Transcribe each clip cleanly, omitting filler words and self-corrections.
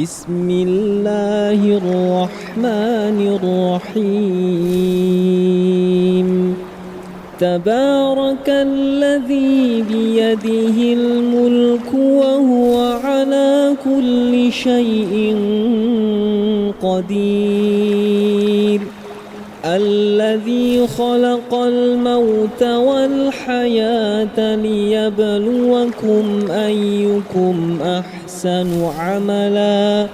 بسم الله الرحمن الرحيم تبارك الذي بيده الملك وهو على كل شيء قدير الذي خلق الموت والحياة ليبلوكم أيكم أحسن عملا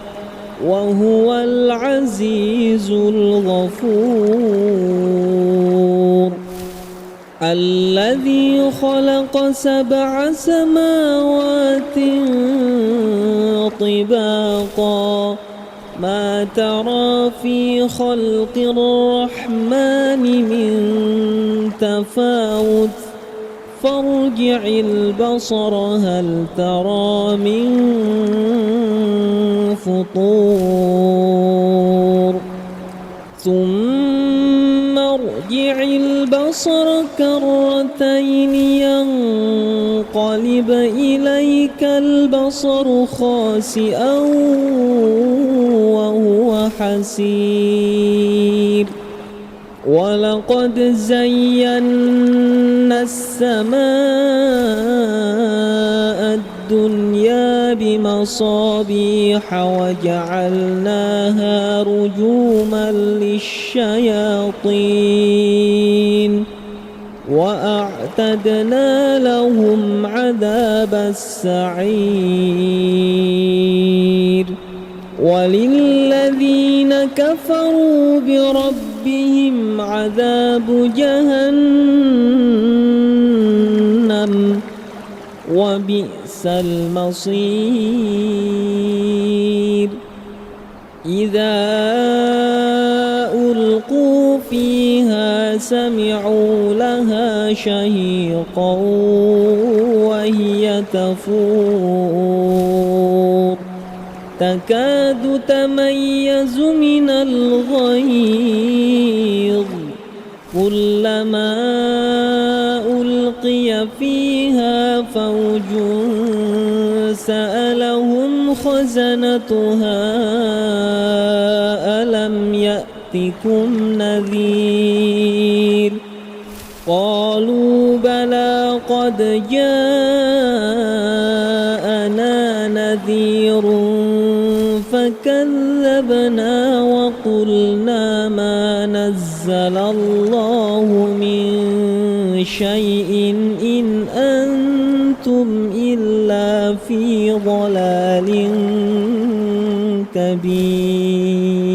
وهو العزيز الغفور الذي خلق 7 سماوات طباقا ما ترى في خلق الرحمن من تفاوت فارجع البصر هل ترى من فطور ثم ارجع البصر كرتين ينقلب إليك البصر خاسئا وهو حسير ولقد زينا السماء الدنيا بمصابيح وجعلناها رجوما للشياطين وأعتدنا لهم عذاب السعير وللذين كفروا بربهم عذاب جهنم وبئس المصير إذا ألقوا فيها سمعوا لها شهيقا وهي تفور تكاد تميز من الغيظ كلما ألقي فيها فوج سألهم خزنتها ألم يأتكم نذير قالوا بلى قد جاءنا نذير فكذبنا وقلنا ما نزل الله من شيء إن أنتم إلا في ضلال كبير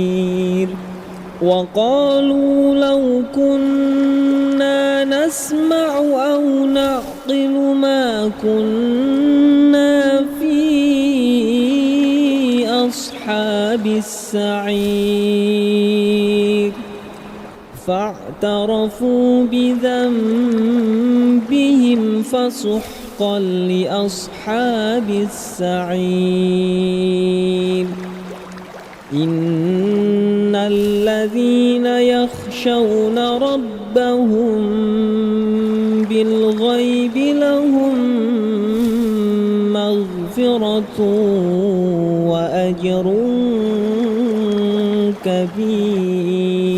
وقالوا لو كنا نسمع أو نعقل ما كنا في أصحاب السعير فاعترفوا بذنبهم فسحقا لأصحاب السعير إن الذين يخشون ربهم بالغيب لهم مغفرة وأجر كبير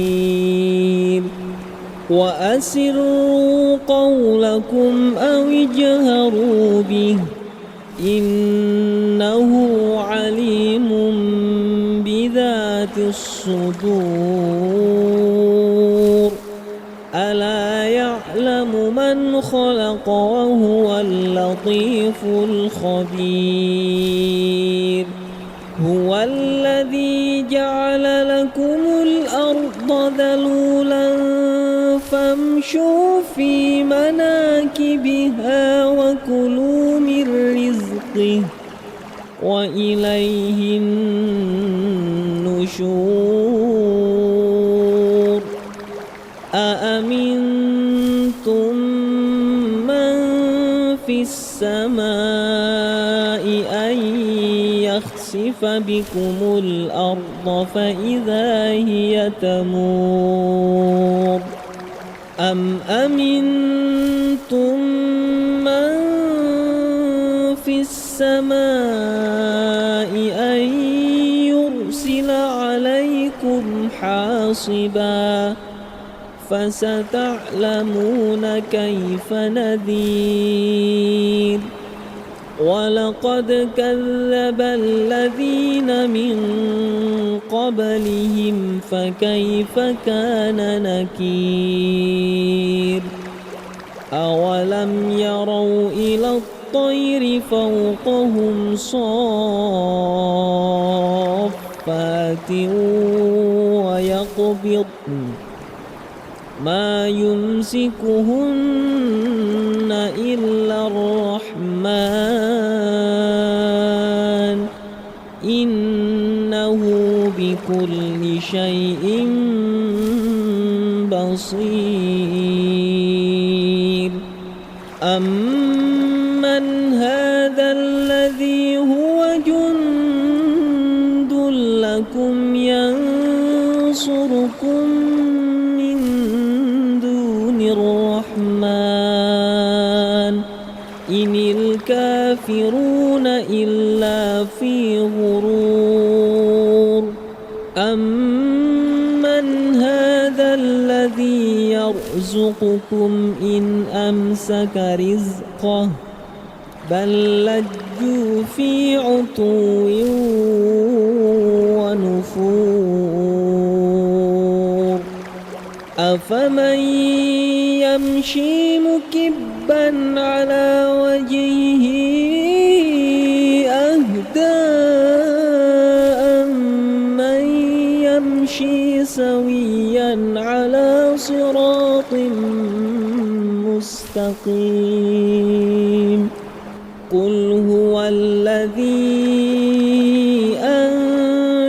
وأسروا قولكم أو اجهروا به إنه عليم بذات الصدور ألا يعلم من خلق وهو اللطيف الخبير هو الذي جعل لكم الأرض ذلولا فامشوا في مناكبها وكلوا من رزقه وإليه النشور أأمنتم من في السماء أن يخسف بكم الأرض فإذا هي تمور أم أمنتم من في السماء أن عليكم حاصبا فستعلمون كيف نذير ولقد كذب الذين من قبلهم فكيف كان نكير أولم يروا إلى الطير فوقهم صافات ويقبضن ما يمسكهن إلا الرحمن إنه بكل شيء بصير أمن هذا الذي هو جند لكم ينصركم من دون الرحمن إن الكافرون إلا في غرور أمن هذا الذي يرزقكم إن أمسك رزقه بل لجوا في عتو ونفور أفمن يمشي مكبا على وجهه أهدى أمن يمشي سويا على صراط مستقيم قل هو الذي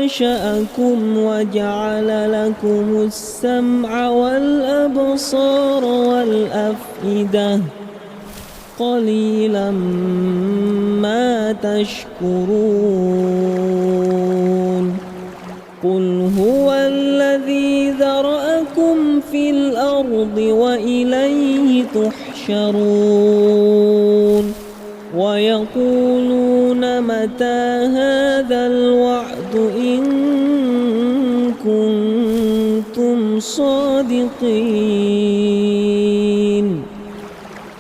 أنشأكم وجعل لكم السمع والأبصار والأفئدة قليلا ما تشكرون قل هو الذي ذرأكم في الأرض وإليه تحشرون ويقولون متى هذا الوعد إن كنتم صادقين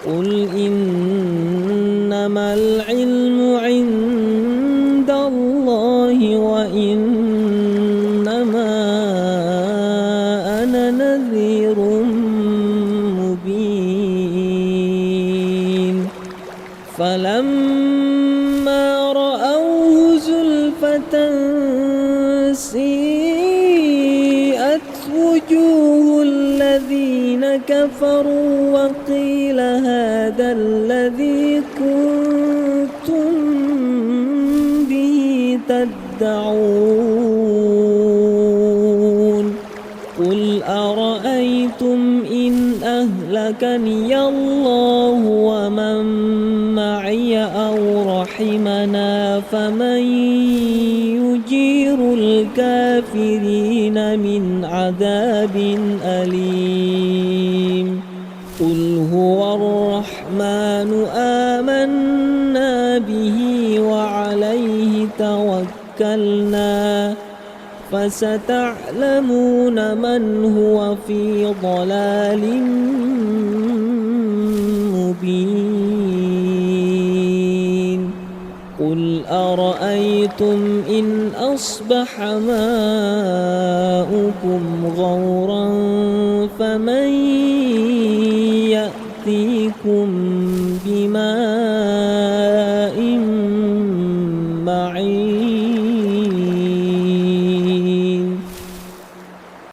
قل إنما العلم عند الله وإنما أنا نذير مبين فلما رأوه زلفة سيئت وجوه الذين كفروا وقيل هذا الذي كنتم به تدعون قل أرأيتم إن أهلكني الله ومن معي أو رحمنا فمن يجير الكافرين من عذاب أليم قل هو الرحمن آمنا به وعليه توكلنا فستعلمون من هو في ضلال مبين قل أرأيتم إن أصبح ماؤكم غورا فمن يأتيكم بماء معين